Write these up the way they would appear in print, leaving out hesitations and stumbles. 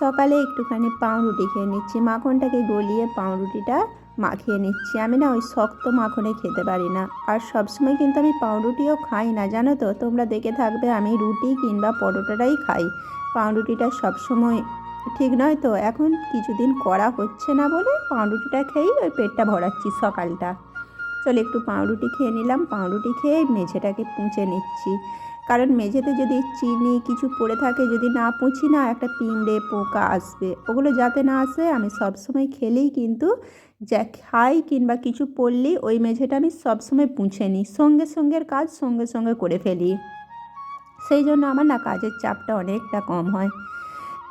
সকালে একটুখানি পাউরুটি খেয়ে নিচ্ছি, মাখনটাকে গলিয়ে পাউরুটিটা মাখিয়ে নিচ্ছি। আমি না ওই শক্ত মাখনে খেতে পারি না, আর সবসময় কিন্তু আমি পাউরুটিও খাই না, জানো তো। তোমরা দেখে থাকবে আমি রুটি কিংবা পরোটাটাই খাই, পাউরুটিটা সবসময় ঠিক নয় তো। এখন কিছুদিন করা হচ্ছে না বলে পাউরুটিটা খেয়েই ওই পেটটা ভরাচ্ছি সকালটা। চলো একটু পাউরুটি খেয়ে নিলাম, পাউরুটি খেয়ে মেঝেটাকে পুঁছে নিচ্ছি। কারণ মেঝেতে যদি চিনি কিছু পড়ে থাকে, যদি না পুঁছি না, একটা পিঁমড়ে পোকা আসবে, ওগুলো যাতে না আসে আমি সবসময় খেলেই কিন্তু যা খাই কিংবা কিছু পড়লেই ওই মেঝেটা আমি সবসময় পুঁছে নিই, সঙ্গে সঙ্গের কাজ সঙ্গে সঙ্গে করে ফেলি। সেই জন্য আমার না কাজের চাপটা অনেকটা কম হয়।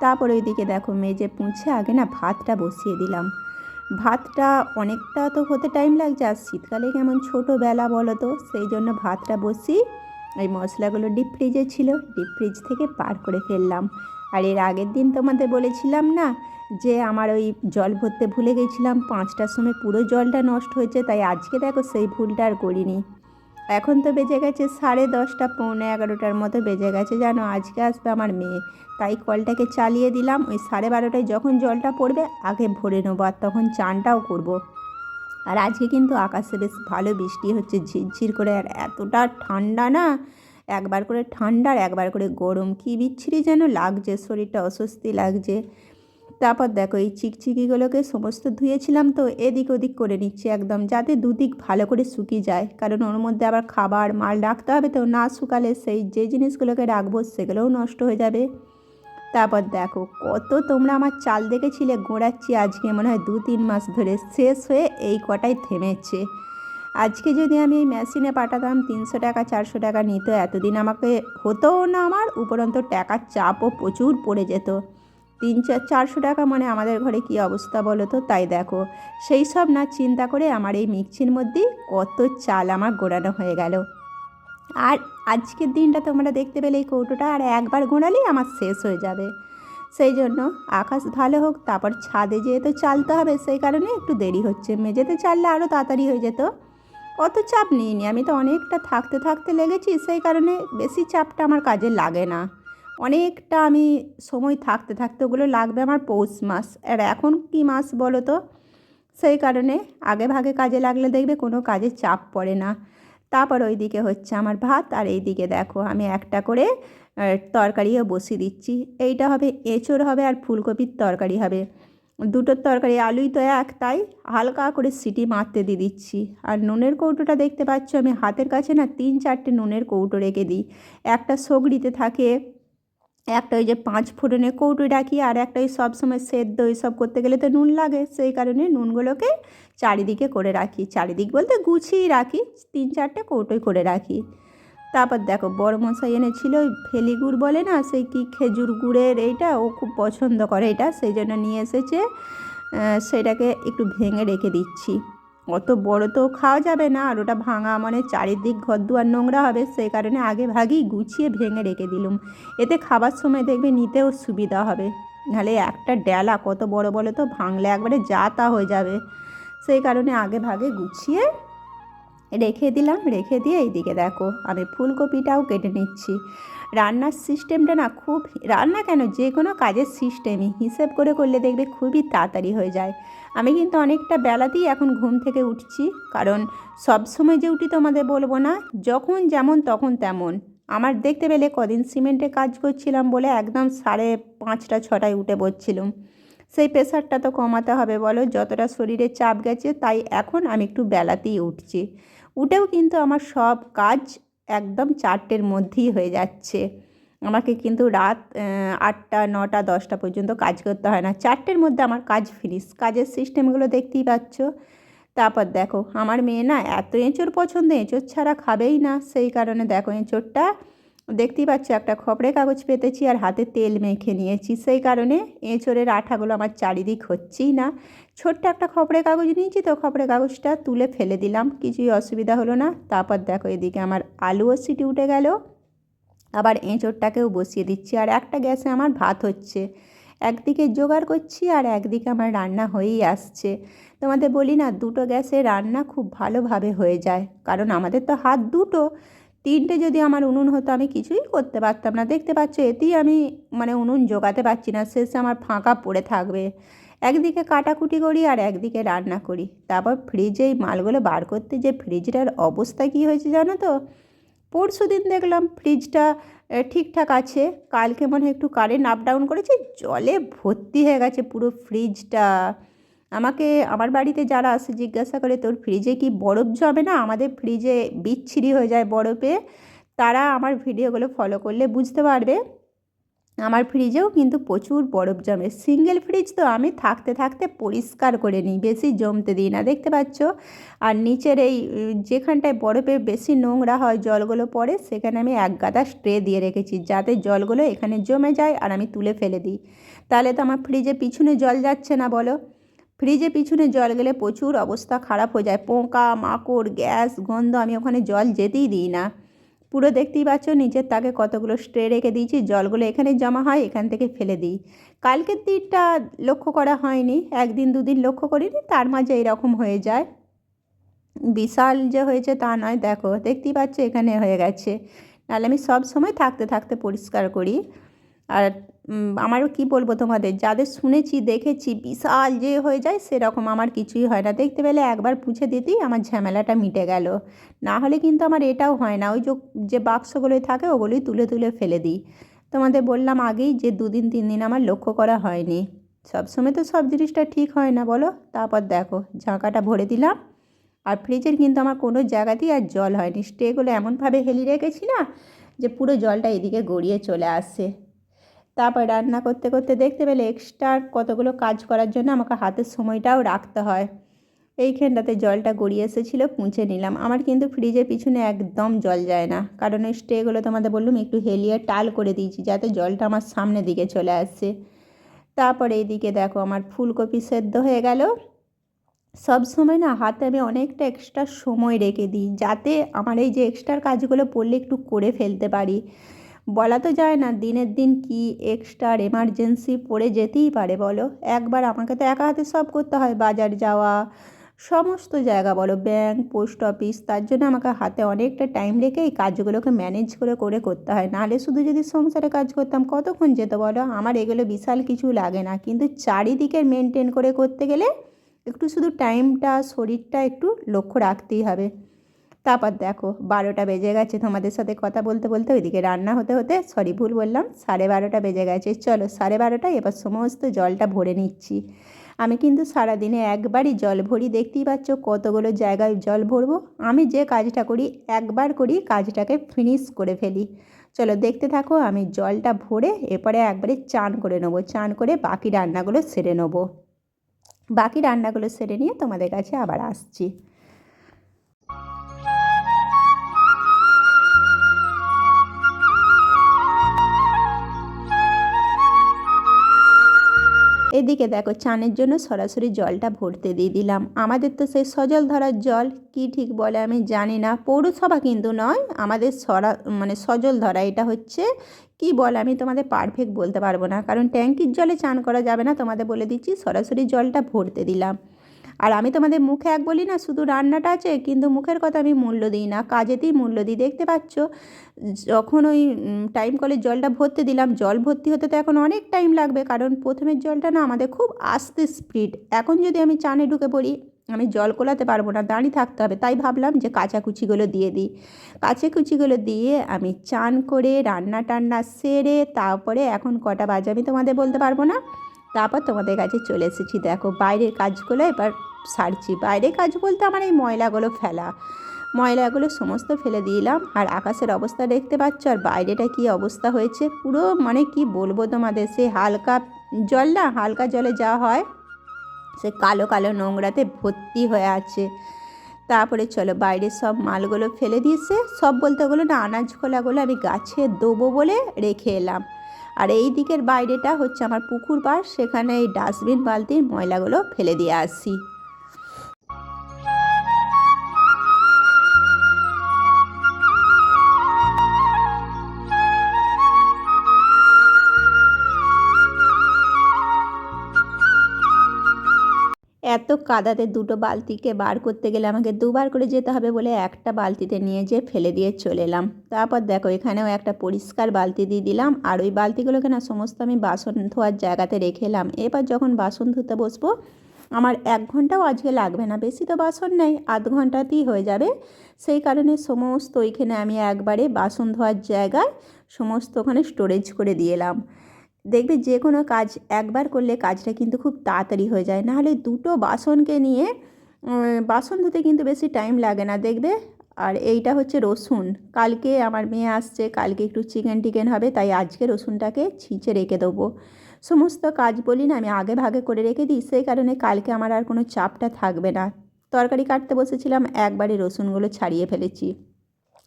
তারপর ওইদিকে দেখো মেজে পুঁছে আগে না ভাতটা বসিয়ে দিলাম। ভাতটা অনেকটা তো হতে টাইম লাগছে, আর শীতকালে কেমন ছোটোবেলা বলো তো, সেই জন্য ভাতটা বসি। এই মশলাগুলো ডিপ ফ্রিজে ছিল, ডিপ ফ্রিজ থেকে বার করে ফেললাম। আর এর আগের দিন তোমাদের বলেছিলাম না যে আমার ওই জল ভরতে ভুলে গেছিলাম, 5টার সময় পুরো জলটা নষ্ট হয়েছে, তাই আজকে দেখো সেই ভুলটা আর করিনি। এখন তো বেজে গেছে 10:30, পৌনে 11টার মতো বেজে গেছে, জানো। আজকে আসবে আমার মেয়ে, তাই কলটাকে চালিয়ে দিলাম। ওই 12:30টায় যখন জলটা পড়বে আগে ভরে নেবো, আর তখন চানটাও করব। আর আজকে কিন্তু আকাশে বেশ ভালো বৃষ্টি হচ্ছে ঝিরঝির করে, আর এতটা ঠান্ডা না, একবার করে ঠান্ডা আর একবার করে গরম, কী বিচ্ছিরি যেন লাগছে, শরীরটা অস্বস্তি লাগছে। তারপর দেখো এই চিকচিকিগুলোকে সমস্ত ধুয়েছিলাম, তো এদিক ওদিক করে নিচ্ছি একদম, যাতে দুদিক ভালো করে শুকিয়ে যায়, কারণ ওর মধ্যে আবার খাবার মাল রাখতে হবে, তো না শুকালে সেই যে জিনিসগুলোকে রাখবো সেগুলোও নষ্ট হয়ে যাবে। তারপর দেখো কত তোমরা আমার চাল দেখেছিলে গোড়াচ্ছি, আজকে মনে হয় 2-3 মাস ধরে, শেষ হয়ে এই কটাই থেমেছে। আজকে যদি আমি এই মেশিনে পাঠাতাম 300 টাকা 400 টাকা নিত, এতদিন আমাকে হতোও না, আমার উপরন্ত টাকার চাপও প্রচুর পড়ে যেত। 300-400 টাকা মানে আমাদের ঘরে কী অবস্থা বলো তো। তাই দেখো সেই সব না চিন্তা করে আমার এই মিক্সির মধ্যেই কত চাল আমার গোড়ানো হয়ে গেল। আর আজকের দিনটা তোমরা দেখতে পেলে এই কৌটোটা আর একবার গোড়ালেই আমার শেষ হয়ে যাবে। সেই জন্য আকাশ ভালো হোক, তারপর ছাদে যেহেতু চালতে হবে, সেই কারণে একটু দেরি হচ্ছে। মেঝেতে চাললে আরও তাড়াতাড়ি হয়ে যেত। অত চাপ নিইনি, আমি তো অনেকটা থাকতে থাকতে লেগেছি, সেই কারণে বেশি চাপটা আমার কাজে লাগে না। অনেকটা আমি সময় থাকতে থাকতে, ওগুলো লাগবে আমার পৌষ মাস, আর এখন কী মাস বলো তো। সেই কারণে আগে ভাগে কাজে লাগলে দেখবে কোনো কাজে চাপ পড়ে না। তারপর ওইদিকে হচ্ছে আমার ভাত, আর এইদিকে দেখো আমি একটা করে তরকারিও বসিয়ে দিচ্ছি। এইটা হবে এঁচোড় হবে আর ফুলকপির তরকারি হবে, দুটোর তরকারি, আলুই তো এক, তাই হালকা করে সিটি মারতে দিয়ে দিচ্ছি। আর নুনের কৌটোটা দেখতে পাচ্ছ, আমি হাতের কাছে না 3-4টে নুনের কৌটো রেখে দিই। একটা সগড়িতে থাকে, একটা ওই যে 5 ফোড়নের কৌটো রাখি, আর একটা ওই সবসময় সেদ্ধ এইসব করতে গেলে তো নুন লাগে, সেই কারণে নুনগুলোকে চারিদিকে করে রাখি, চারিদিক বলতে গুছিয়েই রাখি, 3-4টে কৌটোই করে রাখি। তারপর দেখো বড় মশাই এনেছিল ওই ফেলি গুড় বলে না, সেই কি খেজুর গুড়ের, এইটা ও খুব পছন্দ করে এটা, সেই জন্য নিয়ে এসেছে। সেটাকে একটু ভেঙে রেখে দিচ্ছি। অত বড় তো খাওয়া যাবে না, আর ওটা ভাঙা মানে চারিদিক ঘর দুয়ার নোংরা হবে, সেই কারণে আগে ভাগেই গুছিয়ে ভেঙে রেখে দিলুম। এতে খাবার সময় দেখবে নিতেও সুবিধা হবে। নাহলে একটা ডেলা কত বড় বলো তো, ভাঙলে একবারে যা তা হয়ে যাবে। সেই কারণে আগে ভাগে গুছিয়ে রেখে দিলাম। রেখে দিয়ে এইদিকে দেখো আমি ফুলকপিটাও কেটে নিচ্ছি। রান্নার সিস্টেমটা না খুব, রান্না কেন যে কোনো কাজের সিস্টেমই হিসেব করে করলে দেখবে খুবই তাড়াতাড়ি হয়ে যায়। আমি কিন্তু অনেকটা বেলাতেই এখন ঘুম থেকে উঠছি, কারণ সব সময় যে উঠি তোমাদের বলবো না, যখন যেমন তখন তেমন। আমার দেখতে পেলে কদিন সিমেন্টে কাজ করছিলাম বলে একদম 5:30-6টায় উঠে পড়ছিলাম। সেই প্রেশারটা তো কমাতে হবে বলো, যতটা শরীরে চাপ গেছে, তাই এখন আমি একটু বেলাতেই উঠছি। উঠেও কিন্তু আমার সব কাজ একদম 4টের মধ্যেই হয়ে যাচ্ছে। আমাকে কিন্তু রাত 8টা 9টা 10টা পর্যন্ত কাজ করতে হয় না, 4টের মধ্যে আমার কাজ ফিনিশ। কাজের সিস্টেমগুলো দেখতেই পাচ্ছ। তারপর দেখো আমার মেয়ে না এত এঁচোড় পছন্দ, এঁচোড় ছাড়া খাবেই না, সেই কারণে দেখো এঁচোড়টা দেখতেই পাচ্ছ একটা খবরের কাগজ পেতেছি আর হাতে তেল মেখে নিয়েছি, সেই কারণে এঁচোড়ের আঠাগুলো আমার চারিদিক হচ্ছেই না। ছোট্ট একটা খবরের কাগজ নিয়েছি, তো খবরের কাগজটা তুলে ফেলে দিলাম, কিছুই অসুবিধা হলো না। তারপর দেখো এদিকে আমার আলুও সিটি উঠে গেল, আবার এঁচোড়টাকেও বসিয়ে দিচ্ছি, আর একটা গ্যাসে আমার ভাত হচ্ছে। একদিকে জোগাড় করছি আর একদিকে আমার রান্না হয়েই আসছে। তোমাদের বলি না, দুটো গ্যাসে রান্না খুব ভালোভাবে হয়ে যায়, কারণ আমাদের তো হাত দুটো, 3টে যদি আমার উনুন হতো আমি কিছুই করতে পারতাম না। দেখতে পাচ্ছ এতেই আমি উনুন জোগাতে পারছি না, শেষে আমার ফাঁকা পড়ে থাকবে। একদিকে কাটাকুটি করি আর একদিকে রান্না করি। তারপর ফ্রিজে এই মালগুলো বার করতে যে ফ্রিজটার অবস্থা কী হয়েছে জানো তো? পরশুদিন দেখলাম ফ্রিজটা ঠিকঠাক আছে, কালকে মনে হয় একটু কারেন্ট আপ ডাউন করেছে, জলে ভর্তি হয়ে গেছে পুরো ফ্রিজটা। আমাকে আমার বাড়িতে যারা আসে জিজ্ঞাসা করে তোর ফ্রিজে কি বরফ জমে না? আমাদের ফ্রিজে বিচ্ছিরি হয়ে যায় বরফে। তারা আমার ভিডিওগুলো ফলো করলে বুঝতে পারবে আমার ফ্রিজেও কিন্তু প্রচুর বরফ জমে। সিঙ্গেল ফ্রিজ তো আমি থাকতে থাকতে পরিষ্কার করে নিই, বেশি জমতে দিই না, দেখতে পাচ্ছ। আর নিচের এই যেখানটায় বরফে বেশি নোংরা হয় জলগুলো পড়ে, সেখানে আমি এক গাদা স্ট্রে দিয়ে রেখেছি যাতে জলগুলো এখানে জমে যায় আর আমি তুলে ফেলে দিই। তাহলে তো আমার ফ্রিজে পিছনে জল যাচ্ছে না বলো। ফ্রিজে পিছনে জল গেলে প্রচুর অবস্থা খারাপ হয়ে যায়, পোকা মাকড় গ্যাস গন্ধ, আমি ওখানে জল যেতেই দিই না। পুরো দেখতেই পাচ্ছ নিচের তাকে কতগুলো স্ট্রে রেখে দিয়েছি, জলগুলো এখানে জমা হয়, এখান থেকে ফেলে দিই। কালকের দিনটা লক্ষ্য করা হয়নি, একদিন দুদিন লক্ষ্য করিনি, তার মাঝে এরকম হয়ে যায়। বিশাল যে হয়েছে তা নয়, দেখো দেখতেই পাচ্ছ এখানে হয়ে গেছে। নাহলে আমি সব সময় থাকতে থাকতে পরিষ্কার করি। আর আমারও কি বলবো তোমাদের, যাদের শুনেছি দেখেছি বিশাল যে হয়ে যায়, সেরকম আমার কিছুই হয় না। দেখতে পেলে একবার পুছে দিতেই আমার ঝামেলাটা মিটে গেল। না হলে কিন্তু আমার এটাও হয় না, ওই যে বাক্সগুলোই থাকে ওগুলোই তুলে তুলে ফেলে দিই। তোমাদের বললাম আগেই যে 2 দিন 3 দিন আমার লক্ষ্য করা হয়নি। সবসময় তো সব জিনিসটা ঠিক হয় না বলো। তারপর দেখো ঝাঁকাটা ভরে দিলাম। আর ফ্রিজের কিন্তু আমার কোনো জায়গাতেই আর জল হয়নি, স্ট্রেগুলো এমনভাবে হেলিয়ে রেখেছি না যে পুরো জলটা এদিকে গড়িয়ে চলে আসে। তারপর রান্না করতে করতে দেখতে পেলে এক্সট্রা কতগুলো কাজ করার জন্য আমাকে হাতের সময়টাও রাখতে হয়। এইখানটাতে জলটা গড়িয়ে এসেছিলো, মুছে নিলাম। আমার কিন্তু ফ্রিজের পিছনে একদম জল যায় না, কারণ ওই স্ট্রেগুলো তোমাদের বললাম একটু হেলিয়ে টাল করে দিয়েছি যাতে জলটা আমার সামনের দিকে চলে আসে। তারপরে এইদিকে দেখো আমার ফুলকপি সেদ্ধ হয়ে গেল। সব সময় না হাতে আমি অনেকটা এক্সট্রা সময় রেখে দিই যাতে আমার এই যে এক্সট্রা কাজগুলো পড়লে একটু করে ফেলতে পারি। বলা তো যায় না দিনের দিন কি এক্সট্রা এমার্জেন্সি পড়ে যেতেই পারে বলো। একবার আমাকে তো একা হাতে সব করতে হয়, বাজার যাওয়া, সমস্ত জায়গা বলো, ব্যাংক পোস্ট অফিস, তার জন্য আমাকে হাতে অনেকটা টাইম রেখে এই কাজগুলোকে ম্যানেজ করে করে করতে হয়। নাহলে শুধু যদি সংসারে কাজ করতাম কতক্ষণ যেত বলো। আমার এগুলো বিশাল কিছু লাগে না, কিন্তু চারিদিকে মেনটেন করে করতে গেলে একটু শুধু টাইমটা শরীরটা একটু লক্ষ্য রাখতেই হবে। তারপর দেখো 12টা বেজে গেছে, তোমাদের সাথে কথা বলতে বলতে ওইদিকে রান্না হতে হতে, সরি ভুল বললাম, 12:30টা বেজে গেছে। চলো 12:30টায় এবার সমস্ত জলটা ভরে নিচ্ছি। আমি কিন্তু সারাদিনে একবারই জল ভরি, দেখতেই পাচ্ছ কতগুলো জায়গায় জল ভরবো। আমি যে কাজটা করি একবার করি, কাজটাকে ফিনিশ করে ফেলি। চলো দেখতে থাকো, আমি জলটা ভরে এরপরে একবারে চান করে নেবো, চান করে বাকি রান্নাগুলো সেরে নেবো। বাকি রান্নাগুলো সেরে নিয়ে তোমাদের কাছে আবার আসছি। এদিকে দেখো চানের জন্য সরাসরি জলটা ভরতে দিয়ে দিলাম। আমাদের তো সেই সজল ধারার জল, কি ঠিক বলে আমি জানি না, পৌরসভা কিন্তু নয়, আমাদের সজল ধরা, এটা হচ্ছে কি বলে আমি তোমাদের পারফেক্ট বলতে পারবো না, কারণ ট্যাঙ্কির জলে চান করা যাবে না, তোমাদের বলে দিচ্ছি। সরাসরি জলটা ভরতে দিলাম। আর আমি তোমাদের মুখে এক বলি না, শুধু রান্নাটা আছে, কিন্তু মুখের কথা আমি মূল্য দিই না, কাজেতেই মূল্য দিই। দেখতে পাচ্ছ যখন ওই টাইম কলের জলটা ভরতে দিলাম, জল ভর্তি হতে তো এখন অনেক টাইম লাগবে, কারণ প্রথমের জলটা না আমাদের খুব আস্তে স্পিড। এখন যদি আমি চানে ঢুকে পড়ি আমি জল কোলাতে পারবো না, দাঁড়িয়ে থাকতে হবে। তাই ভাবলাম যে কাচাকুচিগুলো দিয়ে দিই। কাচাকুচিগুলো দিয়ে আমি চান করে রান্না টান্না সেরে তারপরে এখন কটা বাজে আমি তোমাদের বলতে পারবো না, তারপর তোমাদের কাছে চলে এসেছি। দেখো বাইরের কাজগুলো এবার সারছি। বাইরের কাজ বলতে আমার এই ময়লাগুলো ফেলা, ময়লাগুলো সমস্ত ফেলে দিলাম। আর আকাশের অবস্থা দেখতে পাচ্ছ, আর বাইরেটা কি অবস্থা হয়েছে পুরো, কি বলবো তোমাদের, সে হালকা জল না, হালকা জলে যা হয় সে কালো কালো নোংরাতে ভর্তি হয়ে আছে। তারপরে চলো বাইরের সব মালগুলো ফেলে দিয়েছে, সব বলতে ওগুলো না আনাজ খোলাগুলো আমি গাছে দেবো বলে রেখে এলাম। আর এই দিকের বাইরেটা হচ্ছে আমার পুকুর পাড়, সেখানে এই ডাস্টবিন বালতির ময়লাগুলো ফেলে দিয়ে আসি। এত কাদাতে দুটো বালতিকে বার করতে গেলে আমাকে দুবার করে যেতে হবে বলে একটা বালতিতে নিয়ে যেয়ে ফেলে দিয়ে চলে এলাম। তারপর দেখো এখানেও একটা পরিষ্কার বালতি দিয়ে দিলাম, আর ওই বালতিগুলোকে না সমস্ত আমি বাসন ধোয়ার জায়গাতে রেখে এলাম। এবার যখন বাসন ধুতে বসবো আমার 1 ঘন্টাও আজকে লাগবে না, বেশি তো বাসন নেই, আধ ঘন্টাতেই হয়ে যাবে। সেই কারণে সমস্ত ওইখানে আমি একবারে বাসন ধোয়ার জায়গায় সমস্ত ওখানে স্টোরেজ করে দিয়ে এলাম। দেখবে যে কোনো কাজ একবার করলে কাজটা কিন্তু খুব তাড়াতাড়ি হয়ে যায়, নাহলে দুটো বাসনকে নিয়ে বাসন ধুতে কিন্তু বেশি টাইম লাগে না দেখবে। আর এইটা হচ্ছে রসুন, কালকে আমার মেয়ে আসছে, কালকে একটু চিকেন টিকেন হবে, তাই আজকে রসুনটাকে ছিঁচে রেখে দেবো। সমস্ত কাজ বলি না আমি আগে ভাগে করে রেখে দিই, সেই কারণে কালকে আমার আর কোনো চাপটা থাকবে না। তরকারি কাটতে বসেছিলাম, একবারে রসুনগুলো ছাড়িয়ে ফেলেছি।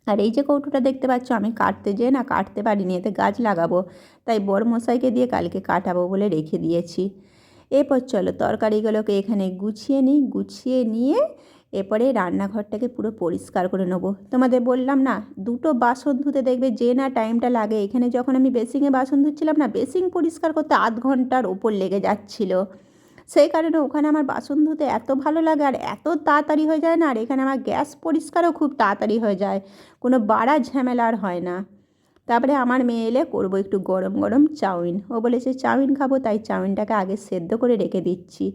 আর এই যে কৌটোটা দেখতে পাচ্ছ আমি কাটতে যেয়ে না কাটতে পারিনি, এতে গাছ লাগাবো, তাই বড়মশাইকে দিয়ে কালকে কাটাবো বলে রেখে দিয়েছি। এরপর চলো তরকারিগুলোকে এখানে গুছিয়ে নিই, গুছিয়ে নিয়ে এরপরে রান্নাঘরটাকে পুরো পরিষ্কার করে নেবো। তোমাদের বললাম না দুটো বাসন ধুতে দেখবে যে না টাইমটা লাগে, এখানে যখন আমি বেসিংয়ে বাসন ধুচ্ছিলাম না, বেসিং পরিষ্কার করতে আধ ঘন্টার ওপর লেগে যাচ্ছিলো। সেই কারণে ওখানে আমার বাসন ধুতে এত ভালো লাগে আর এত তাড়াতাড়ি হয়ে যায় না, আর এখানে আমার গ্যাস পরিষ্কারও খুব তাড়াতাড়ি হয়ে যায়, কোনো বাড়া ঝামেলা আর হয় না। তারপরে আমার মেয়ে এলে করবো একটু গরম গরম চাউমিন, ও বলেছে চাউমিন খাবো, তাই চাউমিনটাকে আগে সেদ্ধ করে রেখে দিচ্ছি।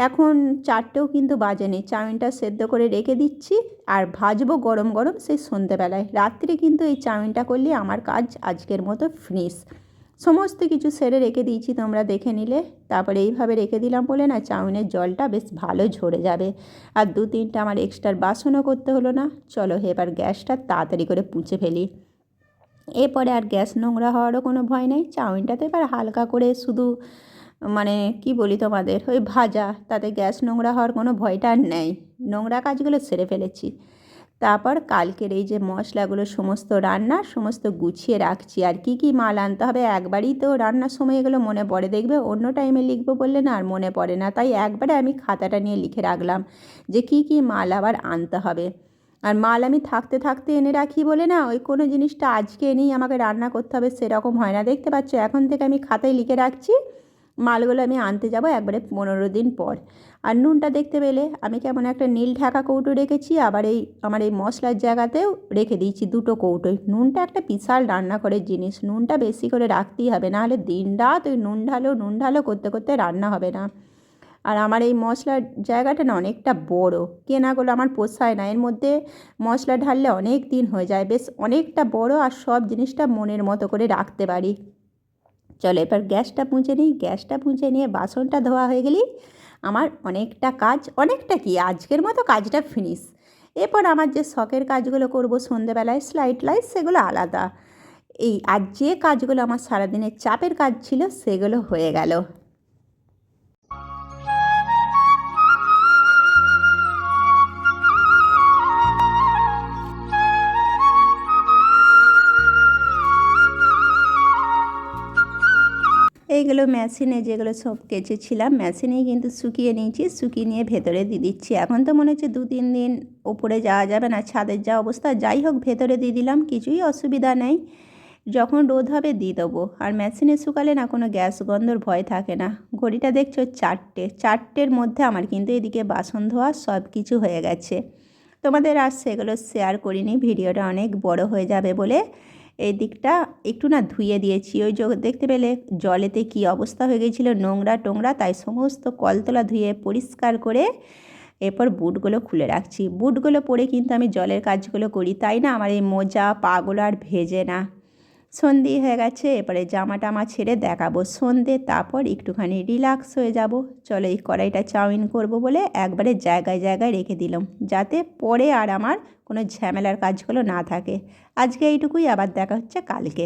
এখন 4টেও কিন্তু বাজেনি, চাউমিনটা সেদ্ধ করে রেখে দিচ্ছি আর ভাজবো গরম গরম সেই সন্ধ্যেবেলায়। রাত্রে কিন্তু এই চাউমিনটা করলে আমার কাজ আজকের মতো ফিনিশ। সমস্ত কিছু সেরে রেখে দিয়েছি, তোমরা দেখে নিলে। তারপরে এইভাবে রেখে দিলাম বলে না চাউমিনের জলটা বেশ ভালো ঝরে যাবে, আর 2-3টা আমার এক্সট্রা বাসনও করতে হলো না। চলো এবার গ্যাসটা তাড়াতাড়ি করে পুছে ফেলি, এরপরে আর গ্যাস নোংরা হওয়ারও কোনো ভয় নেই। চাউমিনটাতে এবার হালকা করে শুধু মানে কি বলি তোমাদের ওই ভাজা, তাতে গ্যাস নোংরা হওয়ার কোনো ভয়টা আর নেই, নোংরা কাজগুলো সেরে ফেলেছি। তারপর কালকের এই যে মশলাগুলো সমস্ত রান্নার সমস্ত গুছিয়ে রাখছি, আর কি কি মাল আনতে হবে একবারই তো রান্নার সময় এগুলো মনে পড়ে, দেখবে অন্য টাইমে লিখবো বললে না আর মনে পড়ে না, তাই একবারে আমি খাতাটা নিয়ে লিখে রাখলাম যে কি কি মাল আবার আনতে হবে। আর মাল আমি থাকতে থাকতে এনে রাখি বলে না ওই কোনো জিনিসটা আজকে এনেই আমাকে রান্না করতে হবে সেরকম হয় না। দেখতে পাচ্ছ এখন থেকে আমি খাতায় লিখে রাখছি মালগুলো আমি আনতে যাব একবারে 15 দিন পর। আর নুনটা দেখতে পেলে আমি কেমন একটা নীল ঢাকা কৌটো রেখেছি, আবার এই আমার এই মশলার জায়গাতেও রেখে দিয়েছি দুটো কৌটোয়। নুনটা একটা বিশাল রান্নাঘরের জিনিস, নুনটা বেশি করে রাখতেই হবে, নাহলে দিন রাত ওই নুন ঢালো করতে করতে রান্না হবে না। আর আমার এই মশলার জায়গাটা না অনেকটা বড়, কেনাগুলো আমার পোষায় না, এর মধ্যে মশলা ঢাললে অনেক দিন হয়ে যায়, বেশ অনেকটা বড়, আর সব জিনিসটা মনের মতো করে রাখতে পারি। চলো এবার গ্যাসটা মুছে নিই, গ্যাসটা মুছে নিয়ে বাসনটা ধোয়া হয়ে গেলেই আমার অনেকটা কাজ, অনেকটা কি আজকের মতো কাজটা ফিনিশ। এরপর আমার যে শখের কাজগুলো করব সন্ধেবেলায় স্লাইড লাইট, সেগুলো আলাদা। এই আর যে কাজগুলো আমার সারাদিনের চাপের কাজ ছিল সেগুলো হয়ে গেল। এইগুলো মেশিনে যেগুলো সব কেচেছিলাম মেশিনেই কিন্তু শুকিয়ে নিয়েছি, শুকিয়ে নিয়ে ভেতরে দিয়ে দিচ্ছি। এখন তো মনে হচ্ছে 2-3 দিন ওপরে যাওয়া যাবে না, ছাদের যা অবস্থা, যাই হোক ভেতরে দিয়ে দিলাম, কিছুই অসুবিধা নেই, যখন রোদ হবে দিয়ে দেবো। আর মেশিনে শুকালে না কোনো গ্যাস গন্ধর ভয় থাকে না। ঘড়িটা দেখছো 4টের মধ্যে আমার কিন্তু এদিকে বাসন ধোয়া সব কিছু হয়ে গেছে। তোমাদের আর সেগুলো শেয়ার করিনি, ভিডিওটা অনেক বড় হয়ে যাবে বলে এই দিকটা একটু না ধুয়ে দিয়েছি। ওই দেখতে পেলে জলেতে কি অবস্থা হয়ে গেছিলো, নোংরা টোংরা, তাই সমস্ত কলতলা ধুয়ে পরিষ্কার করে এরপর বুটগুলো খুলে রাখছি। বুটগুলো পরে কিন্তু আমি জলের কাজগুলো করি, তাই না আমার এই মোজা পাগুলো আর ভেজে না। সন্ধে হয়ে গেছে, এরপরে জামা টামা ছেড়ে দেখাবো সন্ধে, তারপর একটুখানি রিল্যাক্স হয়ে যাব। চলো এই কড়াইটা চাউমিন করব বলে একবারে জায়গায় জায়গায় রেখে দিলাম, যাতে পরে আর আমার কোনো ঝামেলার কাজগুলো না থাকে। আজকে এইটুকুই, আবার দেখা হচ্ছে কালকে।